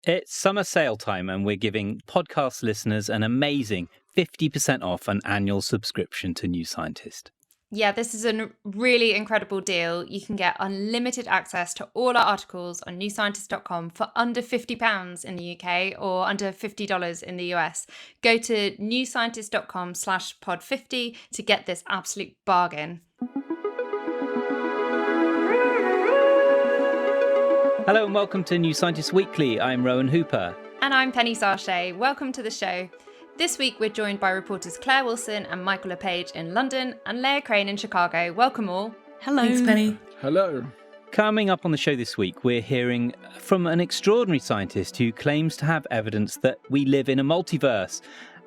It's summer sale time, and we're giving podcast listeners an amazing 50% off an annual subscription to New Scientist. Yeah, this is a really incredible deal. You can get unlimited access to all our articles on newscientist.com for under £50 in the UK or under $50 in the US. Go to newscientist.com/pod50 to get this absolute bargain. Hello and welcome to New Scientist Weekly. I'm Rowan Hooper. And I'm Penny Sarchet. Welcome to the show. This week, we're joined by reporters Clare Wilson and Michael LePage in London and Leah Crane in Chicago. Welcome all. Hello. Thanks, Penny. Hello. Coming up on the show this week, we're hearing from an extraordinary scientist who claims to have evidence that we live in a multiverse.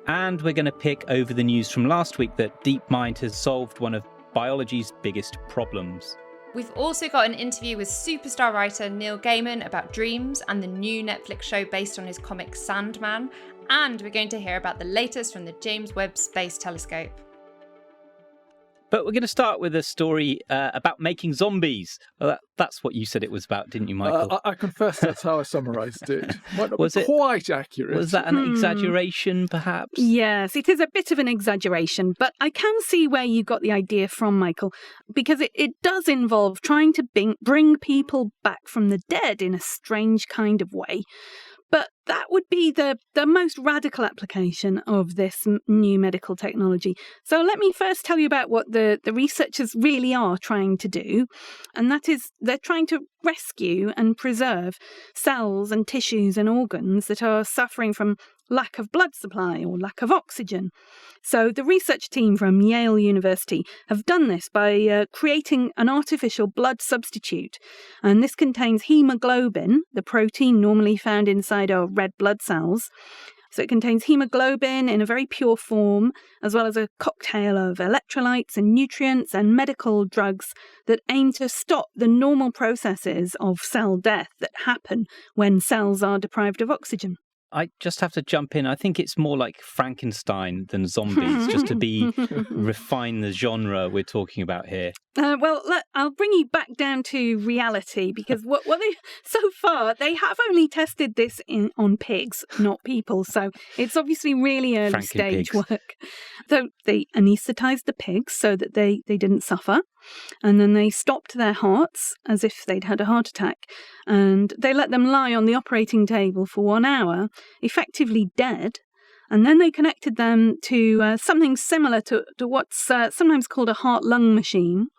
And we're going to pick over the news from last week that DeepMind has solved one of biology's biggest problems. We've also got an interview with superstar writer Neil Gaiman about dreams and the new Netflix show based on his comic Sandman. And we're going to hear about the latest from the James Webb Space Telescope. But we're going to start with a story about making zombies. Well, that's what you said it was about, didn't you, Michael? I confess that's how I summarised it. Might not Was be it quite accurate. Was that an exaggeration, perhaps? Yes, it is a bit of an exaggeration, but I can see where you got the idea from, Michael, because it does involve trying to bring people back from the dead in a strange kind of way. But that would be the most radical application of this new medical technology. So let me first tell you about what the researchers really are trying to do. And that is they're trying to rescue and preserve cells and tissues and organs that are suffering from lack of blood supply or lack of oxygen. So the research team from Yale University have done this by creating an artificial blood substitute. And this contains hemoglobin, the protein normally found inside our red blood cells. So it contains hemoglobin in a very pure form, as well as a cocktail of electrolytes and nutrients and medical drugs that aim to stop the normal processes of cell death that happen when cells are deprived of oxygen. I just have to jump in. I think it's more like Frankenstein than zombies, just to refine the genre we're talking about here. I'll bring you back down to reality, because what they so far they have only tested this on pigs, not people. So it's obviously really early stage work. So they anaesthetized the pigs so that they didn't suffer. And then they stopped their hearts as if they'd had a heart attack. And they let them lie on the operating table for 1 hour, effectively dead. And then they connected them to something similar to what's sometimes called a heart-lung machine.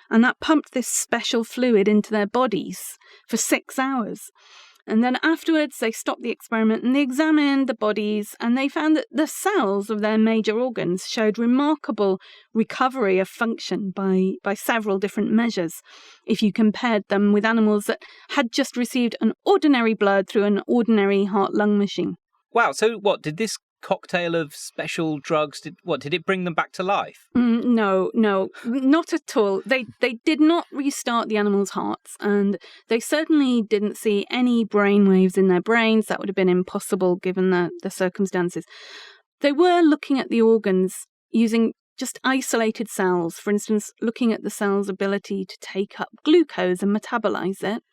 And that pumped this special fluid into their bodies for 6 hours. And then afterwards, they stopped the experiment and they examined the bodies, and they found that the cells of their major organs showed remarkable recovery of function by several different measures if you compared them with animals that had just received an ordinary blood through an ordinary heart-lung machine. Wow, so what, did this cocktail of special drugs, did it bring them back to life? No, not at all. They did not restart the animals' hearts, and they certainly didn't see any brain waves in their brains. That would have been impossible given the circumstances. They were looking at the organs using just isolated cells, for instance, looking at the cell's ability to take up glucose and metabolize it.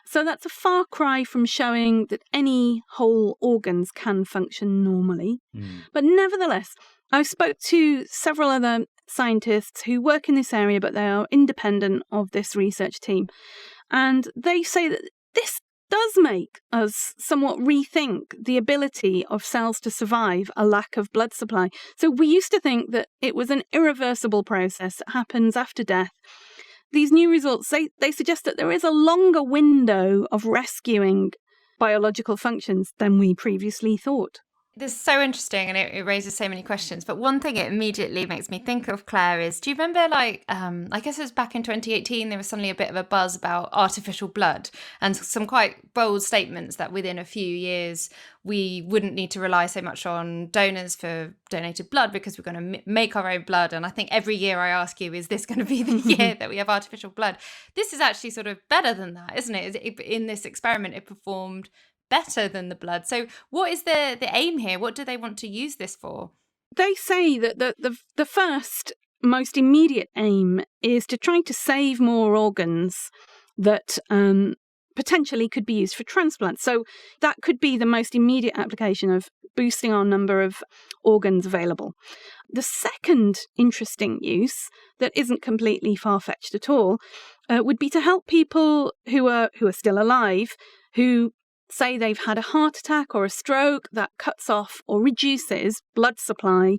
So that's a far cry from showing that any whole organs can function normally. But nevertheless, I spoke to several other scientists who work in this area, but they are independent of this research team. And they say that this does make us somewhat rethink the ability of cells to survive a lack of blood supply. So we used to think that it was an irreversible process that happens after death. These new results, they suggest that there is a longer window of rescuing biological functions than we previously thought. This is so interesting, and it raises so many questions. But one thing it immediately makes me think of, Claire, is, do you remember, I guess it was back in 2018, there was suddenly a bit of a buzz about artificial blood and some quite bold statements that within a few years we wouldn't need to rely so much on donors for donated blood because we're going to make our own blood. And I think every year I ask you, is this going to be the year that we have artificial blood? This is actually sort of better than that, isn't it? In this experiment, it performed better than the blood. So what is the aim here? What do they want to use this for? They say that the first, most immediate aim is to try to save more organs that potentially could be used for transplants. So that could be the most immediate application of boosting our number of organs available. The second interesting use that isn't completely far-fetched at all would be to help people who are still alive, who say they've had a heart attack or a stroke that cuts off or reduces blood supply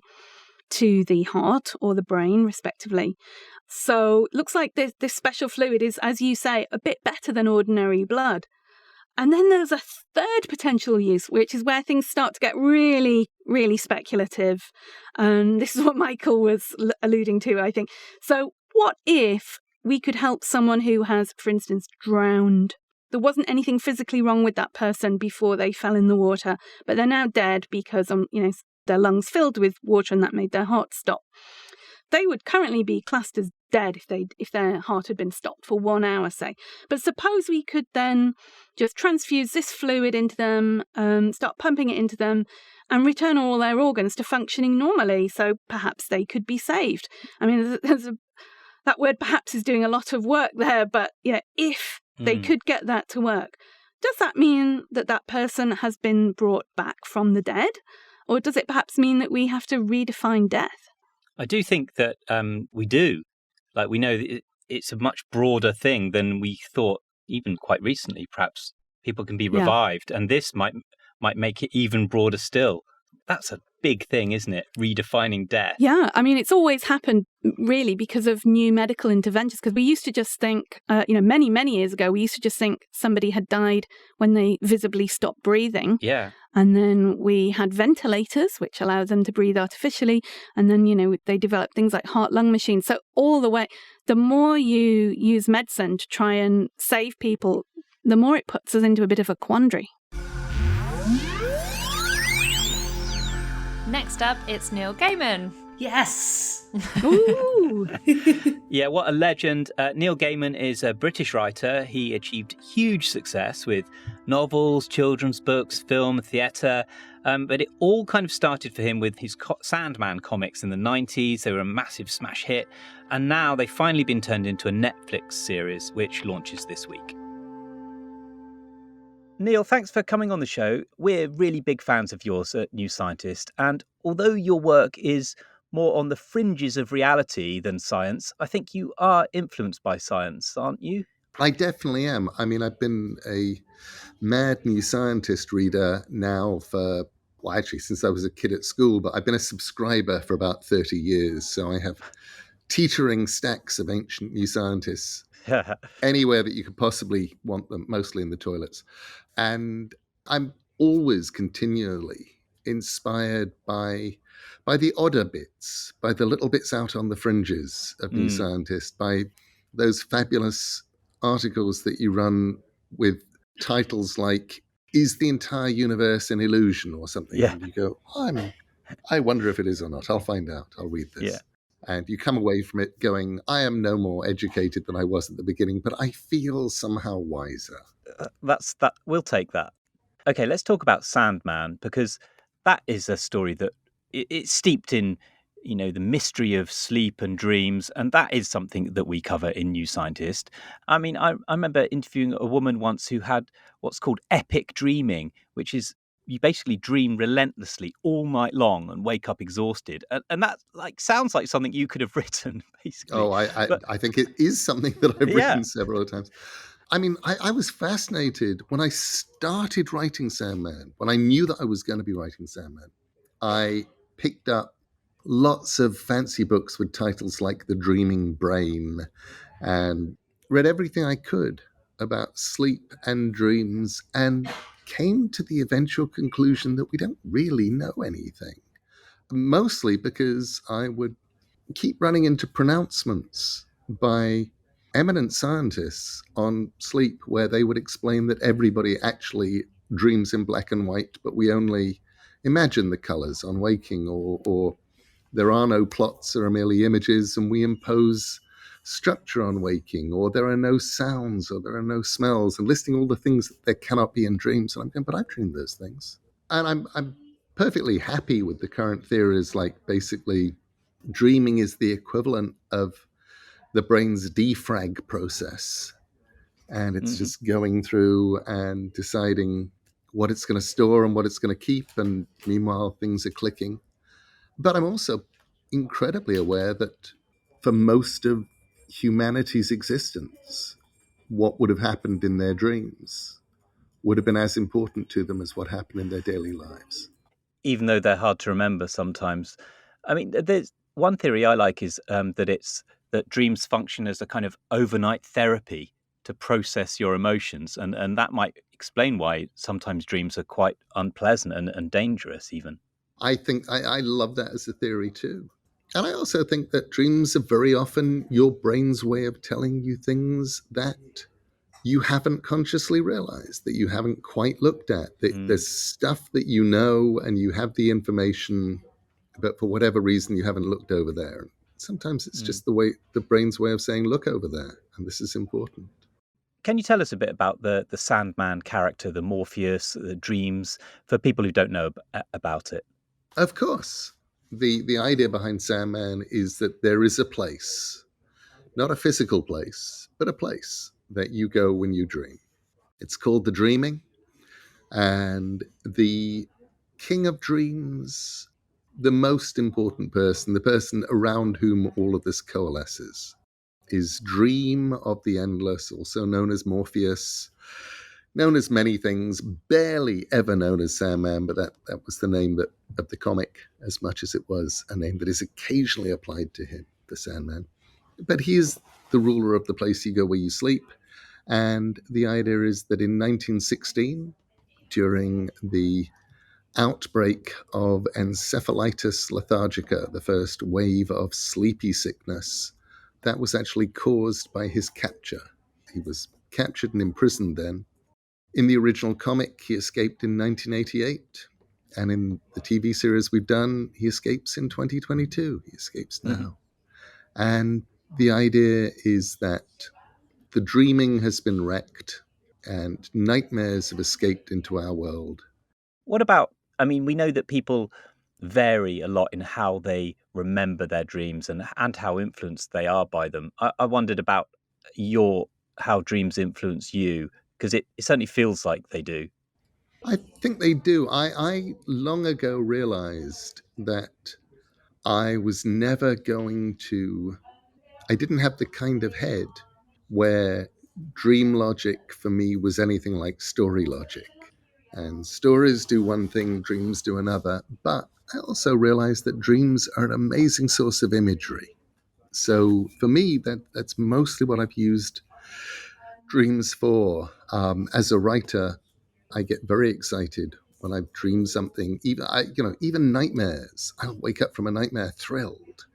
to the heart or the brain, respectively. So it looks like this special fluid is, as you say, a bit better than ordinary blood. And then there's a third potential use, which is where things start to get really, really speculative. And this is what Michael was alluding to, I think. So what if we could help someone who has, for instance, drowned? There wasn't anything physically wrong with that person before they fell in the water, but they're now dead because, their lungs filled with water and that made their heart stop. They would currently be classed as dead if their heart had been stopped for 1 hour, say. But suppose we could then just transfuse this fluid into them, start pumping it into them, and return all their organs to functioning normally. So perhaps they could be saved. I mean, that word perhaps is doing a lot of work there, but if they could get that to work, does that mean that that person has been brought back from the dead? Or does it perhaps mean that we have to redefine death? I do think that we do. Like, we know that it's a much broader thing than we thought, even quite recently. Perhaps people can be revived, and this might make it even broader still. That's a big thing, isn't it? Redefining death. Yeah, I mean, it's always happened really because of new medical interventions. Because we used to just think, many, many years ago, we used to just think somebody had died when they visibly stopped breathing. Yeah. And then we had ventilators, which allowed them to breathe artificially. And then, they developed things like heart-lung machines. So all the way, the more you use medicine to try and save people, the more it puts us into a bit of a quandary. Next up, it's Neil Gaiman. Yes! Ooh! Yeah, what a legend. Neil Gaiman is a British writer. He achieved huge success with novels, children's books, film, theatre. But it all kind of started for him with his Sandman comics in the 90s. They were a massive smash hit. And now they've finally been turned into a Netflix series, which launches this week. Neil, thanks for coming on the show. We're really big fans of yours at New Scientist. And although your work is more on the fringes of reality than science, I think you are influenced by science, aren't you? I definitely am. I mean, I've been a mad New Scientist reader now since I was a kid at school, but I've been a subscriber for about 30 years. So I have teetering stacks of ancient New Scientists anywhere that you could possibly want them, mostly in the toilets. And I'm always continually inspired by the odder bits, by the little bits out on the fringes of New Scientist, by those fabulous articles that you run with titles like, "Is the entire universe an illusion?" or something. Yeah. And you go, I wonder if it is or not. I'll find out. I'll read this. Yeah. And you come away from it going, I am no more educated than I was at the beginning, but I feel somehow wiser. We'll take that. Okay, let's talk about Sandman, because that is a story that it's steeped in, the mystery of sleep and dreams, and that is something that we cover in New Scientist. I mean, I remember interviewing a woman once who had what's called epic dreaming, which is you basically dream relentlessly all night long and wake up exhausted, and that sounds like something you could have written, basically. Oh, I think it is something that I've written several times. I mean, I was fascinated when I started writing Sandman. When I knew that I was going to be writing Sandman, I picked up lots of fancy books with titles like The Dreaming Brain and read everything I could about sleep and dreams and came to the eventual conclusion that we don't really know anything. Mostly because I would keep running into pronouncements by eminent scientists on sleep where they would explain that everybody actually dreams in black and white, but we only imagine the colors on waking, or there are no plots, there are merely images, and we impose structure on waking, or there are no sounds, or there are no smells, and listing all the things that there cannot be in dreams. And I'm going, but I've dreamed those things. And I'm perfectly happy with the current theories, like basically dreaming is the equivalent of the brain's defrag process. and it's just going through and deciding what it's going to store and what it's going to keep, and meanwhile things are clicking. But I'm also incredibly aware that for most of humanity's existence, what would have happened in their dreams would have been as important to them as what happened in their daily lives. Even though they're hard to remember sometimes. I mean, there's one theory I like is that dreams function as a kind of overnight therapy to process your emotions. And that might explain why sometimes dreams are quite unpleasant and dangerous even. I think I love that as a theory too. And I also think that dreams are very often your brain's way of telling you things that you haven't consciously realized, that you haven't quite looked at. There's stuff that you know and you have the information, but for whatever reason you haven't looked over there. Sometimes it's just the brain's way of saying, look over there, and this is important. Can you tell us a bit about the Sandman character, the Morpheus, the dreams, for people who don't know about it? Of course. The idea behind Sandman is that there is a place, not a physical place, but a place that you go when you dream. It's called the dreaming, and the king of dreams, the most important person, the person around whom all of this coalesces, is Dream of the Endless, also known as Morpheus, known as many things, barely ever known as Sandman, but that was the name of the comic, as much as it was a name that is occasionally applied to him, the Sandman. But he is the ruler of the place you go where you sleep. And the idea is that in 1916, during the outbreak of encephalitis lethargica, the first wave of sleepy sickness, that was actually caused by his capture. He was captured and imprisoned then. In the original comic, he escaped in 1988. And in the TV series we've done, he escapes in 2022. He escapes now. And the idea is that the dreaming has been wrecked and nightmares have escaped into our world. What about, I mean, we know that people vary a lot in how they remember their dreams and how influenced they are by them. I wondered about how dreams influence you, because it certainly feels like they do. I think they do. I long ago realized that I was never going to, I didn't have the kind of head where dream logic for me was anything like story logic. And stories do one thing, dreams do another. But I also realized that dreams are an amazing source of imagery. So for me, that's mostly what I've used dreams for. As a writer, I get very excited when I've dreamed something. Even nightmares. I'll wake up from a nightmare thrilled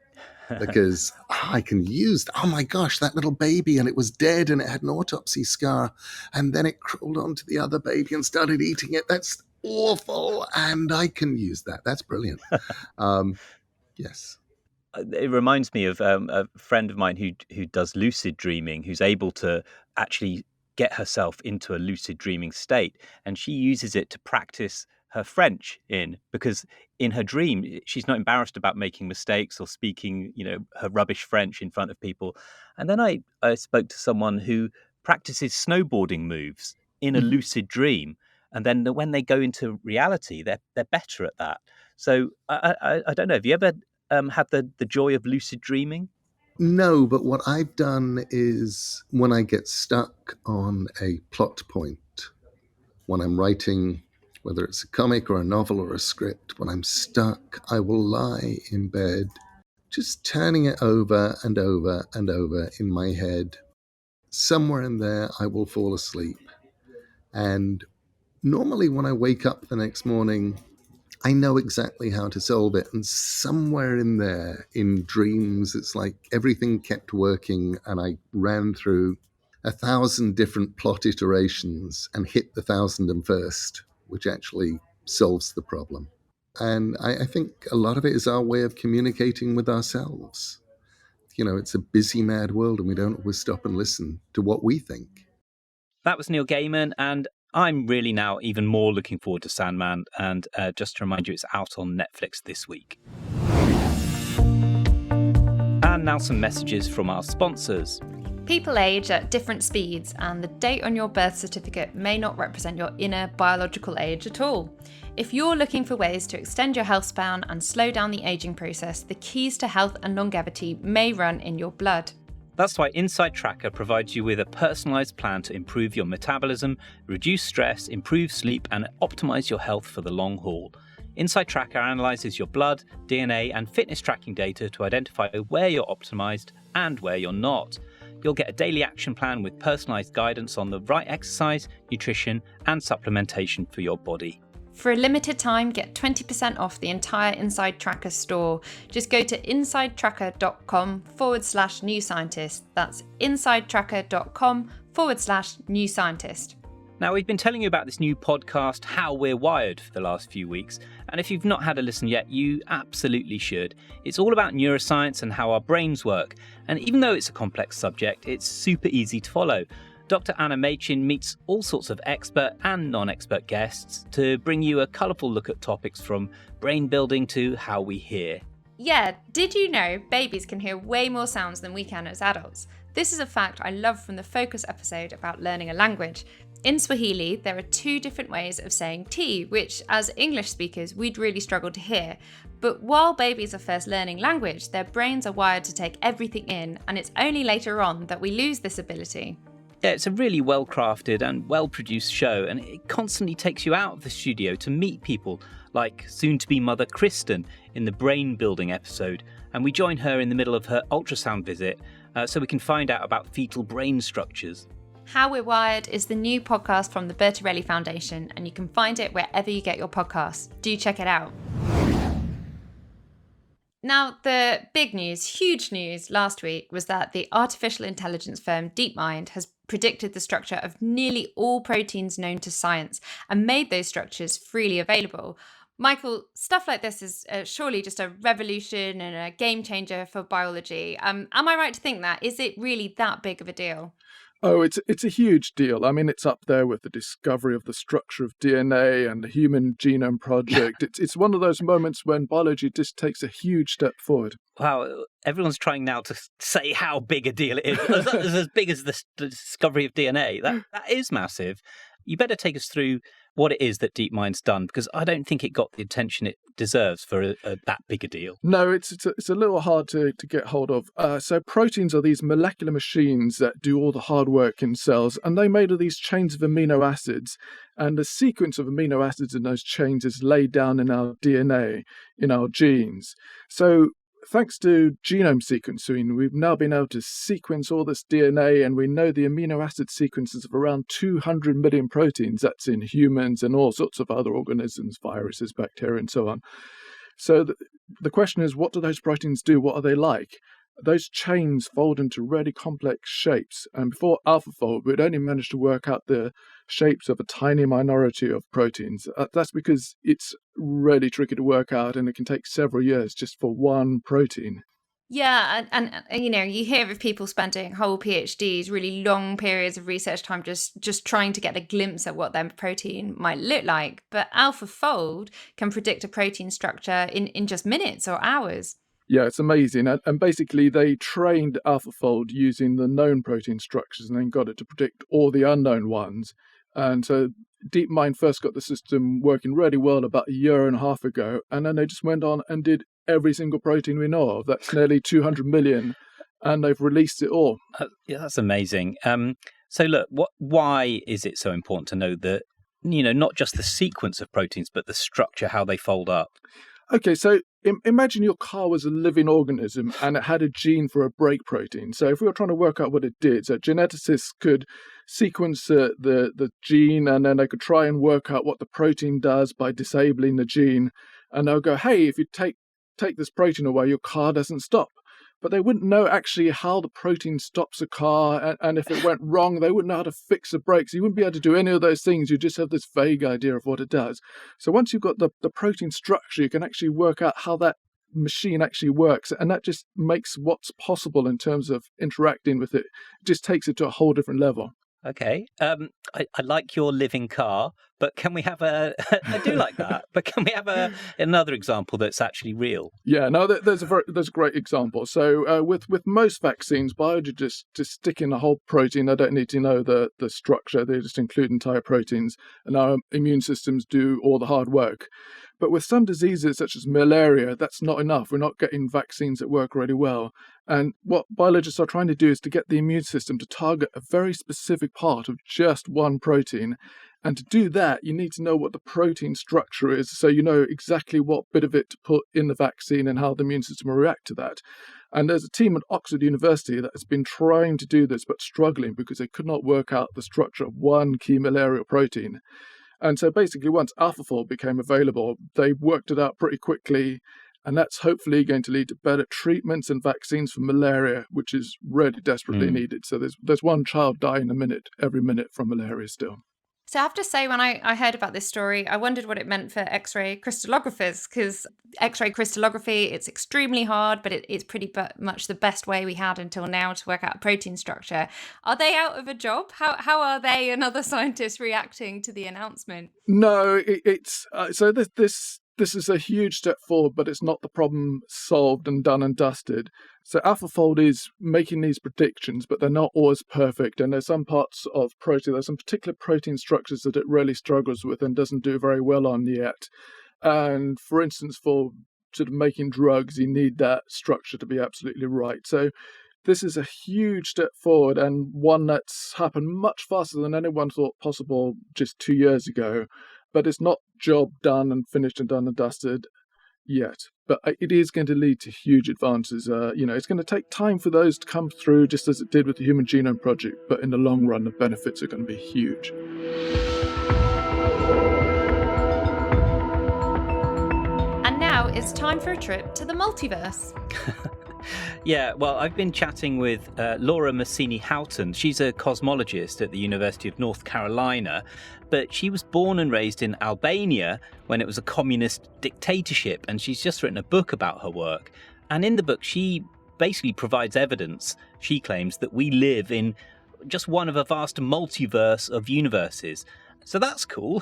because I can use, oh my gosh, that little baby, and it was dead and it had an autopsy scar, and then it crawled onto the other baby and started eating it. That's awful, and I can use that. That's brilliant. Yes. It reminds me of a friend of mine who does lucid dreaming, who's able to actually get herself into a lucid dreaming state, and she uses it to practice her French because in her dream she's not embarrassed about making mistakes or speaking her rubbish French in front of people. And then I spoke to someone who practices snowboarding moves in a lucid dream, and then when they go into reality they're better at that. So I don't know, have you ever had the joy of lucid dreaming? No, but what I've done is when I get stuck on a plot point, when I'm writing, whether it's a comic or a novel or a script, when I'm stuck, I will lie in bed, just turning it over and over and over in my head. Somewhere in there, I will fall asleep. And normally when I wake up the next morning, I know exactly how to solve it. And somewhere in there, in dreams, it's like everything kept working and I ran through 1,000 different plot iterations and hit the 1,001st, which actually solves the problem. And I think a lot of it is our way of communicating with ourselves. It's a busy, mad world and we don't always stop and listen to what we think. That was Neil Gaiman, and I'm really now even more looking forward to Sandman, and just to remind you, it's out on Netflix this week. And now some messages from our sponsors. People age at different speeds, and the date on your birth certificate may not represent your inner biological age at all. If you're looking for ways to extend your health span and slow down the aging process, the keys to health and longevity may run in your blood. That's why InsideTracker provides you with a personalised plan to improve your metabolism, reduce stress, improve sleep, and optimise your health for the long haul. InsideTracker analyses your blood, DNA, and fitness tracking data to identify where you're optimised and where you're not. You'll get a daily action plan with personalised guidance on the right exercise, nutrition, and supplementation for your body. For a limited time, get 20% off the entire InsideTracker store. Just go to insidetracker.com/new scientist. That's insidetracker.com/new scientist. Now, we've been telling you about this new podcast, How We're Wired, for the last few weeks. And if you've not had a listen yet, you absolutely should. It's all about neuroscience and how our brains work. And even though it's a complex subject, it's super easy to follow. Dr. Anna Machin meets all sorts of expert and non-expert guests to bring you a colourful look at topics from brain building to how we hear. Yeah, did you know babies can hear way more sounds than we can as adults? This is a fact I love from the Focus episode about learning a language. In Swahili, there are 2 different ways of saying tea, which as English speakers, we'd really struggle to hear. But while babies are first learning language, their brains are wired to take everything in, and it's only later on that we lose this ability. Yeah, it's a really well-crafted and well-produced show, and it constantly takes you out of the studio to meet people like soon-to-be mother Kristen in the brain building episode, and we join her in the middle of her ultrasound visit so we can find out about fetal brain structures. How We're Wired is the new podcast from the Bertarelli Foundation, and you can find it wherever you get your podcasts. Do check it out. Now, the big news, huge news last week was that the artificial intelligence firm DeepMind has predicted the structure of nearly all proteins known to science and made those structures freely available. Michael, stuff like this is surely just a revolution and a game changer for biology. Am I right to think that? Is it really that big of a deal? Oh, it's a huge deal. I mean, it's up there with the discovery of the structure of DNA and the Human Genome Project. It's one of those moments when biology just takes a huge step forward. Wow, everyone's trying now to say how big a deal it is. As big as the discovery of DNA. That is massive. You better take us through what it is that DeepMind's done, because I don't think it got the attention it deserves for that big a deal. No, it's a little hard to get hold of. So proteins are these molecular machines that do all the hard work in cells, and they're made of these chains of amino acids. And the sequence of amino acids in those chains is laid down in our DNA, in our genes. So thanks to genome sequencing, we've now been able to sequence all this DNA, and we know the amino acid sequences of around 200 million proteins. That's in humans and all sorts of other organisms, viruses, bacteria, and so on. So the question is, what do those proteins do? What are they like? Those chains fold into really complex shapes. And before AlphaFold, we'd only managed to work out the shapes of a tiny minority of proteins. That's because it's really tricky to work out, and it can take several years just for one protein. Yeah, and you know, you hear of people spending whole PhDs, really long periods of research time just trying to get a glimpse at what their protein might look like. But AlphaFold can predict a protein structure in just minutes or hours. Yeah, it's amazing. And basically, they trained AlphaFold using the known protein structures and then got it to predict all the unknown ones. And so DeepMind first got the system working really well about a year and a half ago. And then they just went on and did every single protein we know of. That's nearly 200 million. And they've released it all. Yeah, that's amazing. So look, why is it so important to know that, not just the sequence of proteins, but the structure, how they fold up? Okay, so imagine your car was a living organism and it had a gene for a brake protein. So if we were trying to work out what it did, so geneticists could sequence the gene, and then they could try and work out what the protein does by disabling the gene. And they'll go, hey, if you take this protein away, your car doesn't stop. But they wouldn't know actually how the protein stops a car, and if it went wrong, they wouldn't know how to fix the brakes. You wouldn't be able to do any of those things. You just have this vague idea of what it does. So once you've got the protein structure, you can actually work out how that machine actually works, and that just makes what's possible in terms of interacting with it. It just takes it to a whole different level. Okay. I like your living car, but can we have I do like that, but can we have another example that's actually real? Yeah, no, there's a great example. So with most vaccines, biologists just stick in a whole protein. They don't need to know the structure. They just include entire proteins, and our immune systems do all the hard work. But with some diseases, such as malaria, that's not enough. We're not getting vaccines that work really well. And what biologists are trying to do is to get the immune system to target a very specific part of just one protein. And to do that, you need to know what the protein structure is, so you know exactly what bit of it to put in the vaccine and how the immune system will react to that. And there's a team at Oxford University that has been trying to do this, but struggling because they could not work out the structure of one key malarial protein. And so basically, once AlphaFold became available, they worked it out pretty quickly, and that's hopefully going to lead to better treatments and vaccines for malaria, which is really desperately needed. So there's one child dying every minute from malaria still. So I have to say, when I heard about this story, I wondered what it meant for X-ray crystallographers, because X-ray crystallography, it's extremely hard, but it's pretty much the best way we had until now to work out a protein structure. Are they out of a job? How are they and other scientists reacting to the announcement? No, it's so this is a huge step forward, but it's not the problem solved and done and dusted. So AlphaFold is making these predictions, but they're not always perfect. And there's some parts of protein, there's some particular protein structures that it really struggles with and doesn't do very well on yet. And for instance, for sort of making drugs, you need that structure to be absolutely right. So this is a huge step forward, and one that's happened much faster than anyone thought possible just 2 years ago. But it's not job done and finished and done and dusted yet. But it is going to lead to huge advances. It's going to take time for those to come through, just as it did with the Human Genome Project. But in the long run, the benefits are going to be huge. And now it's time for a trip to the multiverse. Yeah, well, I've been chatting with Laura Mersini-Houghton. She's a cosmologist at the University of North Carolina, but she was born and raised in Albania when it was a communist dictatorship, and she's just written a book about her work. And in the book, she basically provides evidence, she claims, that we live in just one of a vast multiverse of universes. So that's cool.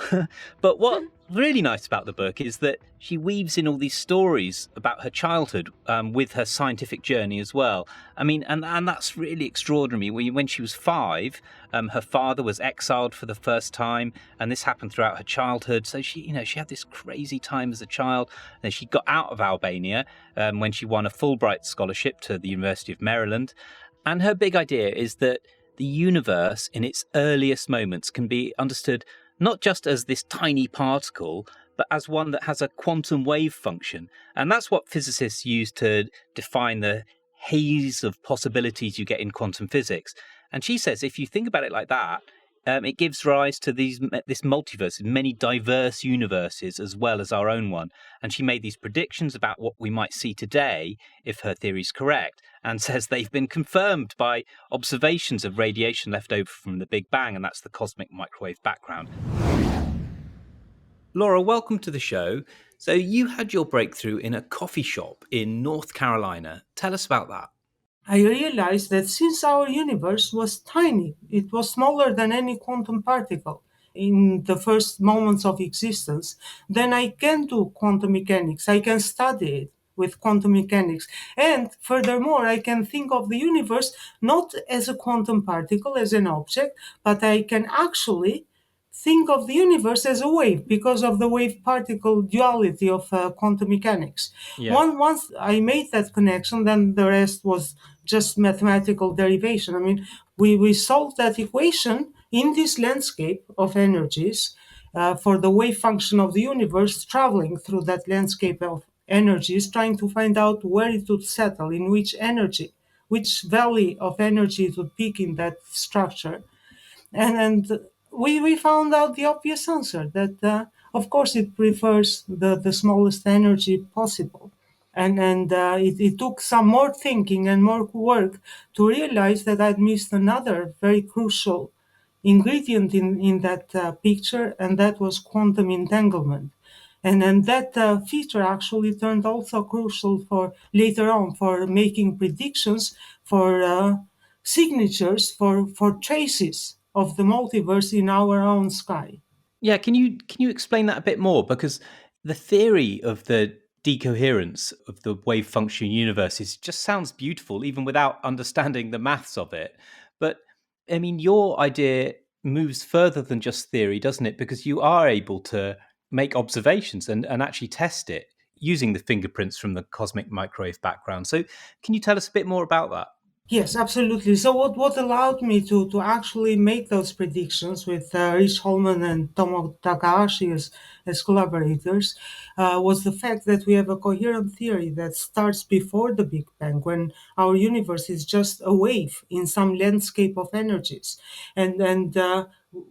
But what's really nice about the book is that she weaves in all these stories about her childhood with her scientific journey as well. I mean, and that's really extraordinary. When she was 5, her father was exiled for the first time, and this happened throughout her childhood. So she had this crazy time as a child. Then she got out of Albania when she won a Fulbright scholarship to the University of Maryland. And her big idea is that the universe in its earliest moments can be understood not just as this tiny particle, but as one that has a quantum wave function. And that's what physicists use to define the haze of possibilities you get in quantum physics. And she says if you think about it like that, it gives rise to this multiverse, many diverse universes as well as our own one. And she made these predictions about what we might see today if her theory is correct, and says they've been confirmed by observations of radiation left over from the Big Bang, and that's the cosmic microwave background. Laura, welcome to the show. So you had your breakthrough in a coffee shop in North Carolina. Tell us about that. I realized that since our universe was tiny, it was smaller than any quantum particle in the first moments of existence, then I can do quantum mechanics. I can study it with quantum mechanics. And furthermore, I can think of the universe not as a quantum particle, as an object, but I can actually think of the universe as a wave because of the wave-particle duality of quantum mechanics. Yeah. Once I made that connection, then the rest was just mathematical derivation. I mean, we solved that equation in this landscape of energies for the wave function of the universe traveling through that landscape of energies, trying to find out where it would settle, in which energy, which valley of energy it would peak in that structure. And we found out the obvious answer that, of course, it prefers the smallest energy possible. And it took some more thinking and more work to realize that I'd missed another very crucial ingredient in that picture, and that was quantum entanglement. And that feature actually turned also crucial for later on for making predictions for signatures for traces of the multiverse in our own sky. Yeah, can you explain that a bit more? Because the theory of the decoherence of the wave function universe just sounds beautiful, even without understanding the maths of it. But I mean, your idea moves further than just theory, doesn't it? Because you are able to make observations and actually test it using the fingerprints from the cosmic microwave background. So can you tell us a bit more about that? Yes, absolutely. So what allowed me to actually make those predictions with Rich Holman and Tomo Takahashi as collaborators was the fact that we have a coherent theory that starts before the Big Bang, when our universe is just a wave in some landscape of energies. And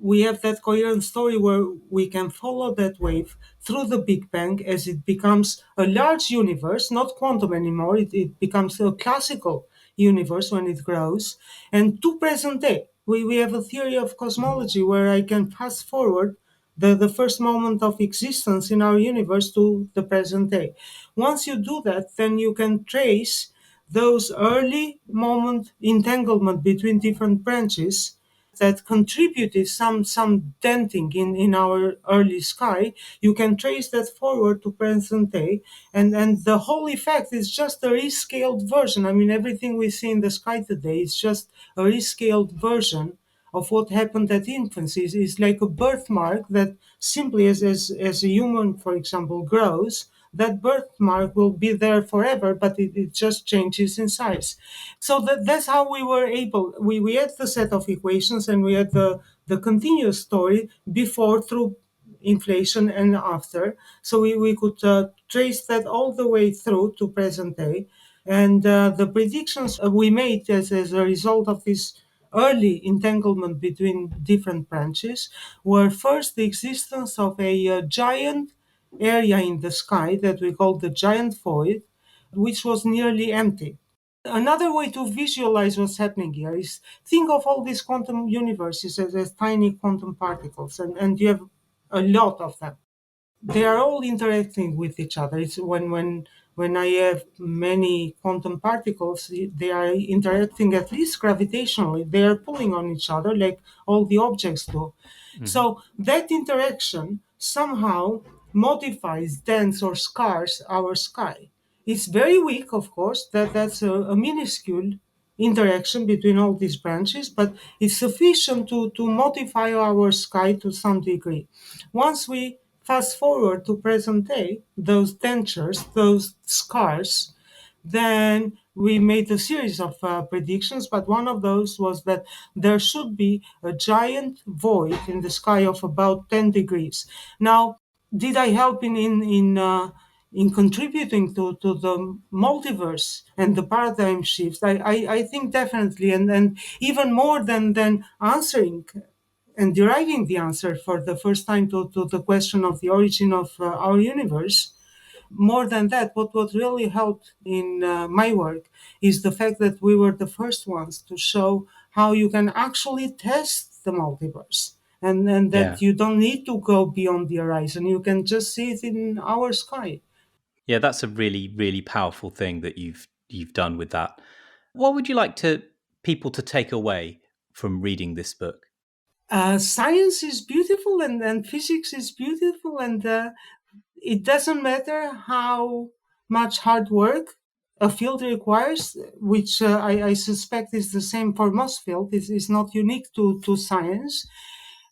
we have that coherent story where we can follow that wave through the Big Bang as it becomes a large universe, not quantum anymore. It becomes a classical universe when it grows. And to present day, we have a theory of cosmology where I can fast forward the first moment of existence in our universe to the present day. Once you do that, then you can trace those early moment entanglement between different branches that contributed some denting in our early sky. You can trace that forward to present day, and the whole effect is just a rescaled version. I mean, everything we see in the sky today is just a rescaled version of what happened at infancy. Is like a birthmark that simply as a human, for example, grows, that birthmark will be there forever, but it just changes in size. So that's how we were able, we had the set of equations and we had the continuous story before, through, inflation, and after. So we could trace that all the way through to present day. And the predictions we made as a result of this early entanglement between different branches were first the existence of a giant area in the sky that we call the giant void, which was nearly empty. Another way to visualize what's happening here is think of all these quantum universes as tiny quantum particles, and you have a lot of them. They are all interacting with each other. It's when I have many quantum particles, they are interacting at least gravitationally. They are pulling on each other like all the objects do. Mm-hmm. So that interaction somehow modifies, dents, or scars our sky. It's very weak, of course. That's a minuscule interaction between all these branches, but it's sufficient to modify our sky to some degree. Once we fast forward to present day, those dentures, those scars, then we made a series of predictions, but one of those was that there should be a giant void in the sky of about 10 degrees. Now, did I help in contributing to the multiverse and the paradigm shifts? I think definitely, and even more than answering and deriving the answer for the first time to the question of the origin of our universe. More than that, what really helped in my work is the fact that we were the first ones to show how you can actually test the multiverse, and that you don't need to go beyond the horizon. You can just see it in our sky. Yeah, that's a really, really powerful thing that you've done with that. What would you like people to take away from reading this book? Science is beautiful and physics is beautiful, and it doesn't matter how much hard work a field requires, which I suspect is the same for most fields. It's not unique to science.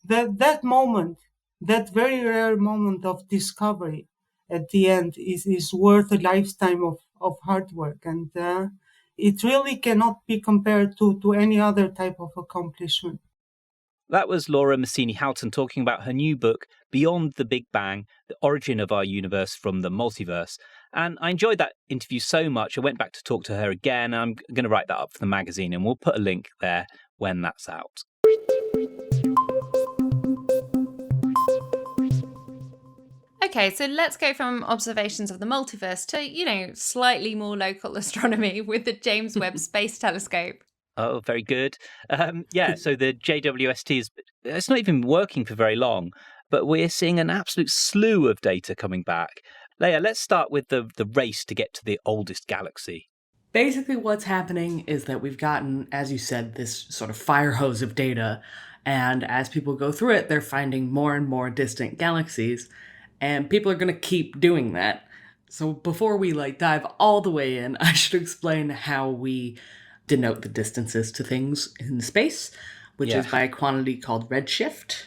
That moment, that very rare moment of discovery at the end is worth a lifetime of hard work. And it really cannot be compared to any other type of accomplishment. That was Laura Mersini-Houghton talking about her new book, Beyond the Big Bang, The Origin of Our Universe from the Multiverse. And I enjoyed that interview so much, I went back to talk to her again. I'm going to write that up for the magazine, and we'll put a link there when that's out. Okay, so let's go from observations of the multiverse to, slightly more local astronomy with the James Webb Space Telescope. Oh, very good. So the JWST it's not even working for very long, but we're seeing an absolute slew of data coming back. Leah, let's start with the race to get to the oldest galaxy. Basically what's happening is that we've gotten, as you said, this sort of fire hose of data, And as people go through it, they're finding more and more distant galaxies. And people are going to keep doing that. So before we dive all the way in, I should explain how we denote the distances to things in space, which is by a quantity called redshift,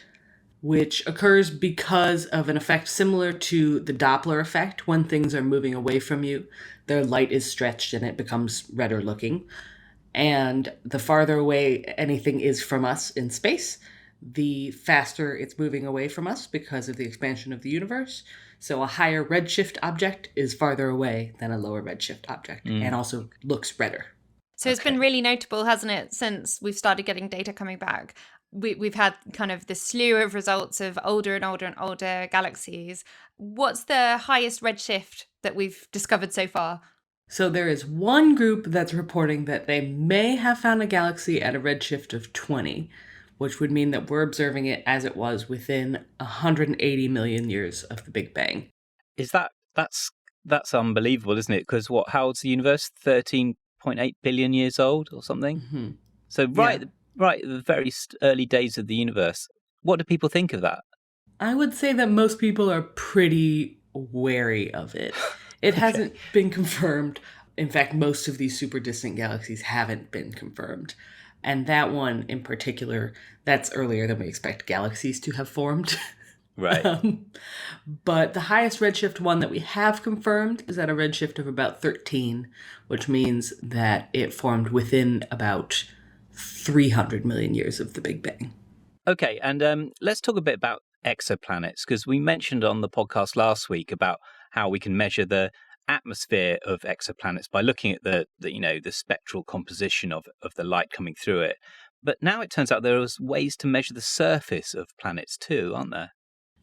which occurs because of an effect similar to the Doppler effect. When things are moving away from you, their light is stretched and it becomes redder looking. And the farther away anything is from us in space, the faster it's moving away from us because of the expansion of the universe. So a higher redshift object is farther away than a lower redshift object and also looks redder. So it's been really notable, hasn't it, since we've started getting data coming back? We've had kind of this slew of results of older and older and older galaxies. What's the highest redshift that we've discovered so far? So there is one group that's reporting that they may have found a galaxy at a redshift of 20, which would mean that we're observing it as it was within 180 million years of the Big Bang. That's unbelievable, isn't it? Because how old's the universe? 13.8 billion years old or something? Mm-hmm. So right at the very early days of the universe. What do people think of that? I would say that most people are pretty wary of it. It hasn't been confirmed. In fact, most of these super distant galaxies haven't been confirmed. And that one in particular, that's earlier than we expect galaxies to have formed. Right. But the highest redshift one that we have confirmed is at a redshift of about 13, which means that it formed within about 300 million years of the Big Bang. Okay, and let's talk a bit about exoplanets, because we mentioned on the podcast last week about how we can measure the atmosphere of exoplanets by looking at the spectral composition of the light coming through it. But now it turns out there are ways to measure the surface of planets too, aren't there?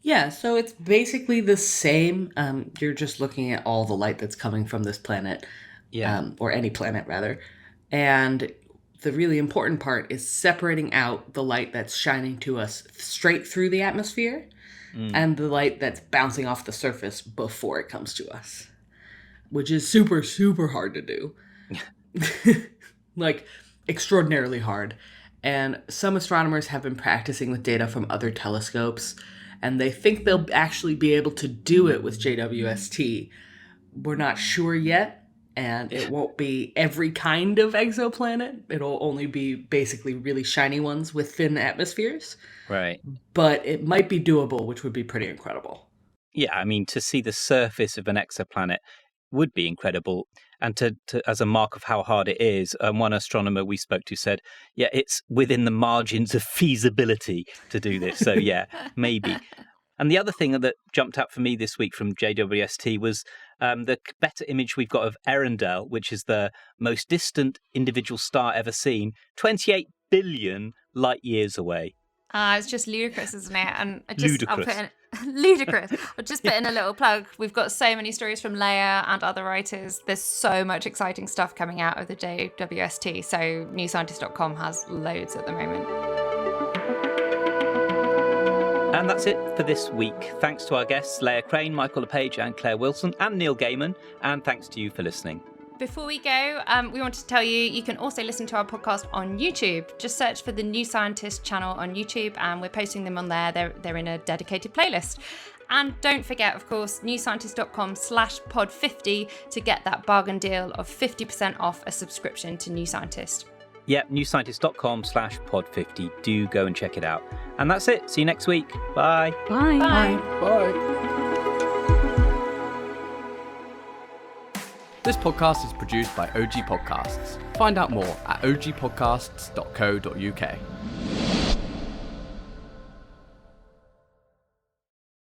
Yeah, so it's basically the same. You're just looking at all the light that's coming from this planet, or any planet rather. And the really important part is separating out the light that's shining to us straight through the atmosphere and the light that's bouncing off the surface before it comes to us, which is super, super hard to do. Extraordinarily hard. And some astronomers have been practicing with data from other telescopes, and they think they'll actually be able to do it with JWST. We're not sure yet. And it won't be every kind of exoplanet. It'll only be basically really shiny ones with thin atmospheres. Right. But it might be doable, which would be pretty incredible. Yeah, I mean, to see the surface of an exoplanet would be incredible. And to as a mark of how hard it is, one astronomer we spoke to said, it's within the margins of feasibility to do this. So maybe. And the other thing that jumped out for me this week from JWST was the better image we've got of Earendel, which is the most distant individual star ever seen, 28 billion light years away. It's just ludicrous, isn't it? And Ludicrous. Ludicrous. I'll just put in a little plug. We've got so many stories from Leah and other writers. There's so much exciting stuff coming out of the JWST. So newscientist.com has loads at the moment. And that's it for this week. Thanks to our guests, Leah Crane, Michael LePage and Claire Wilson, and Neil Gaiman. And thanks to you for listening. Before we go, we wanted to tell you can also listen to our podcast on YouTube. Just search for the New Scientist channel on YouTube, and we're posting them on there. They're in a dedicated playlist. And don't forget, of course, newscientist.com/pod50 to get that bargain deal of 50% off a subscription to New Scientist. Yep, newscientist.com/pod50. Do go and check it out. And that's it. See you next week. Bye. Bye. Bye. Bye. This podcast is produced by OG Podcasts. Find out more at ogpodcasts.co.uk.